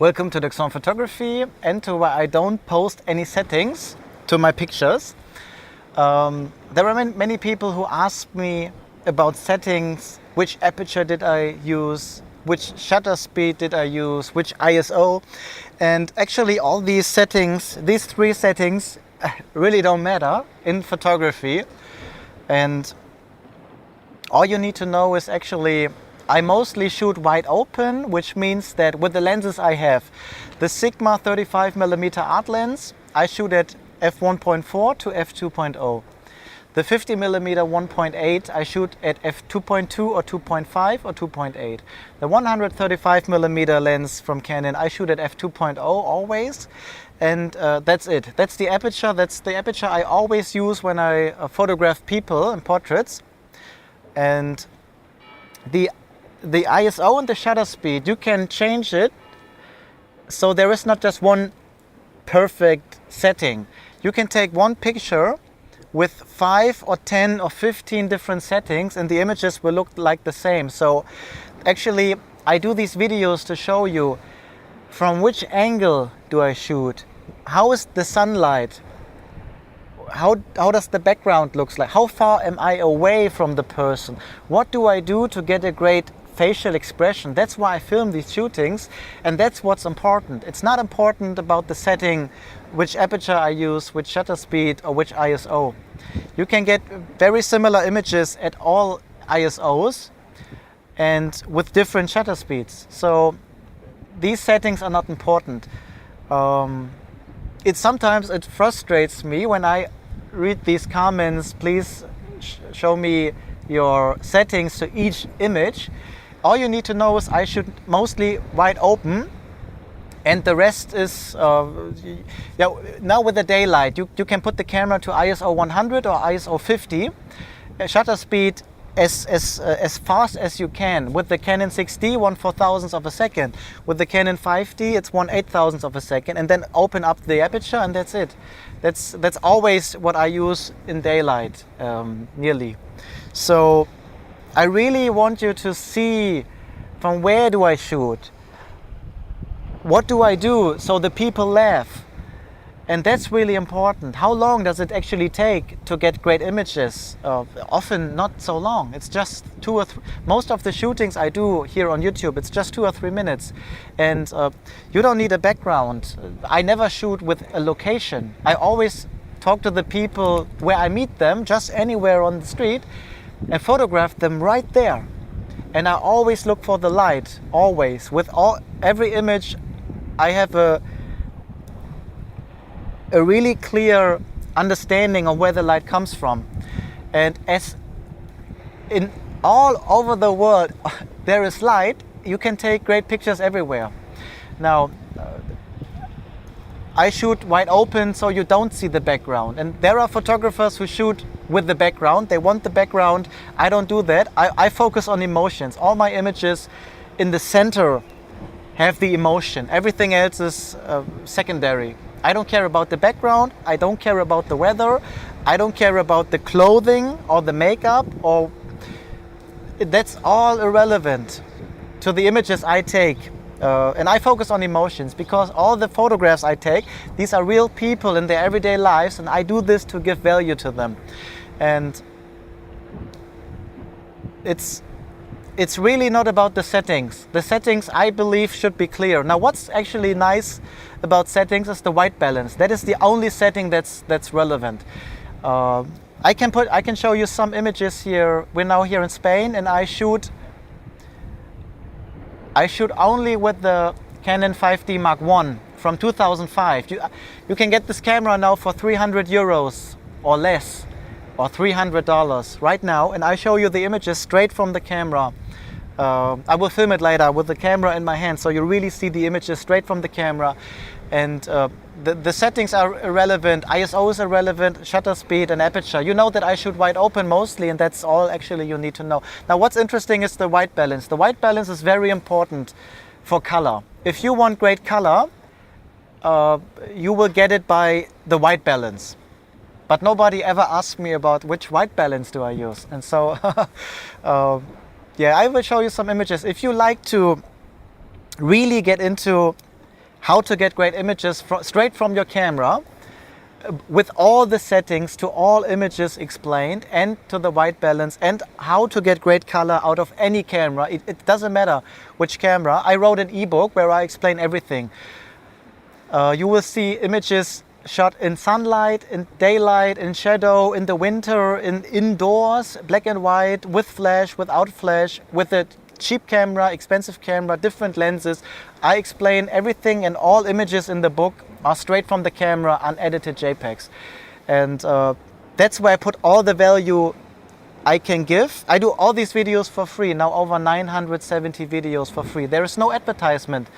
Welcome to Dexon Photography and to where I don't post any settings to my pictures. There are many people who ask me about settings, which aperture did I use, which shutter speed did I use, which ISO, and actually all these settings, these three settings really don't matter in photography, and all you need to know is actually I mostly shoot wide open, which means that with the lenses I have, the Sigma 35mm art lens, I shoot at f1.4 to f2.0. The 50mm 1.8 I shoot at f2.2 or 2.5 or 2.8. The 135mm lens from Canon I shoot at f2.0 always, and that's it. That's the aperture. That's the aperture I always use when I photograph people and portraits. And the ISO and the shutter speed, you can change it, so there is not just one perfect setting. You can take one picture with 5 or 10 or 15 different settings and the images will look like the same. So actually I do these videos to show you from which angle do I shoot, how is the sunlight, how does the background looks like, how far am I away from the person, what do I do to get a great facial expression. That's why I film these shootings, and that's what's important. It's not important about the setting, which aperture I use, which shutter speed or which ISO. You can get very similar images at all ISOs and with different shutter speeds. So these settings are not important. Sometimes it frustrates me when I read these comments, please show me your settings to each image. All you need to know is I shoot mostly wide open, and the rest is now with the daylight you can put the camera to ISO 100 or ISO 50, shutter speed as fast as you can. With the Canon 6D, 1/4000th of a second. With the Canon 5D, it's 1/8000th of a second, and then open up the aperture, and that's it. That's always what I use in daylight, nearly. So I really want you to see from where do I shoot, what do I do so the people laugh, and that's really important. How long does it actually take to get great images? Often not so long. It's just 2 or 3. Most of the shootings I do here on YouTube, it's just 2 or 3 minutes, and you don't need a background. I never shoot with a location. I always talk to the people where I meet them, just anywhere on the street, and photograph them right there. And I always look for the light, always. With every image I have a really clear understanding of where the light comes from. And as in all over the world there is light, you can take great pictures everywhere. Now I shoot wide open so you don't see the background, and there are photographers who shoot with the background. They want the background. I don't do that. I focus on emotions. All my images in the center have the emotion. Everything else is secondary. I don't care about the background. I don't care about the weather. I don't care about the clothing or the makeup, or that's all irrelevant to the images I take. And I focus on emotions, because all the photographs I take, these are real people in their everyday lives, and I do this to give value to them. And it's really not about the settings. The settings, I believe, should be clear. Now what's actually nice about settings is the white balance. That is the only setting that's relevant. I can show you some images here. We're now here in Spain, and I shoot only with the Canon 5D Mark I from 2005. You can get this camera now for 300 euros or less, or $300 right now, and I show you the images straight from the camera. I will film it later with the camera in my hand, so you really see the images straight from the camera. And the settings are irrelevant. ISO is irrelevant, shutter speed and aperture. You know that I shoot wide open mostly, and that's all actually you need to know. Now what's interesting is the white balance. The white balance is very important for color. If you want great color, you will get it by the white balance. But nobody ever asked me about which white balance do I use. And so yeah, I will show you some images. If you like to really get into how to get great images straight from your camera, with all the settings, to all images explained, and to the white balance, and how to get great color out of any camera. It doesn't matter which camera. I wrote an ebook where I explain everything. You will see images shot in sunlight, in daylight, in shadow, in the winter, indoors, black and white, with flash, without flash, with a cheap camera, expensive camera, different lenses. I explain everything, and all images in the book are straight from the camera, unedited JPEGs. And that's where I put all the value I can give. I do all these videos for free, now over 970 videos for free. There is no advertisement.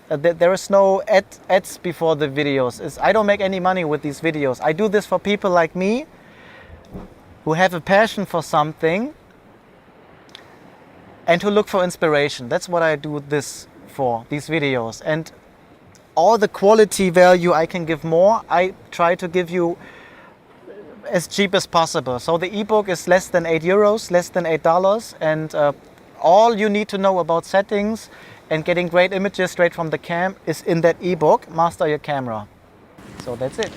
There is no ads before the videos. I don't make any money with these videos. I do this for people like me who have a passion for something and who look for inspiration. That's what I do this for, these videos. And all the quality value I can give more, I try to give you as cheap as possible. So the ebook is less than €8, less than $8, and all you need to know about settings and getting great images straight from the cam is in that ebook, Master Your Camera. So that's it.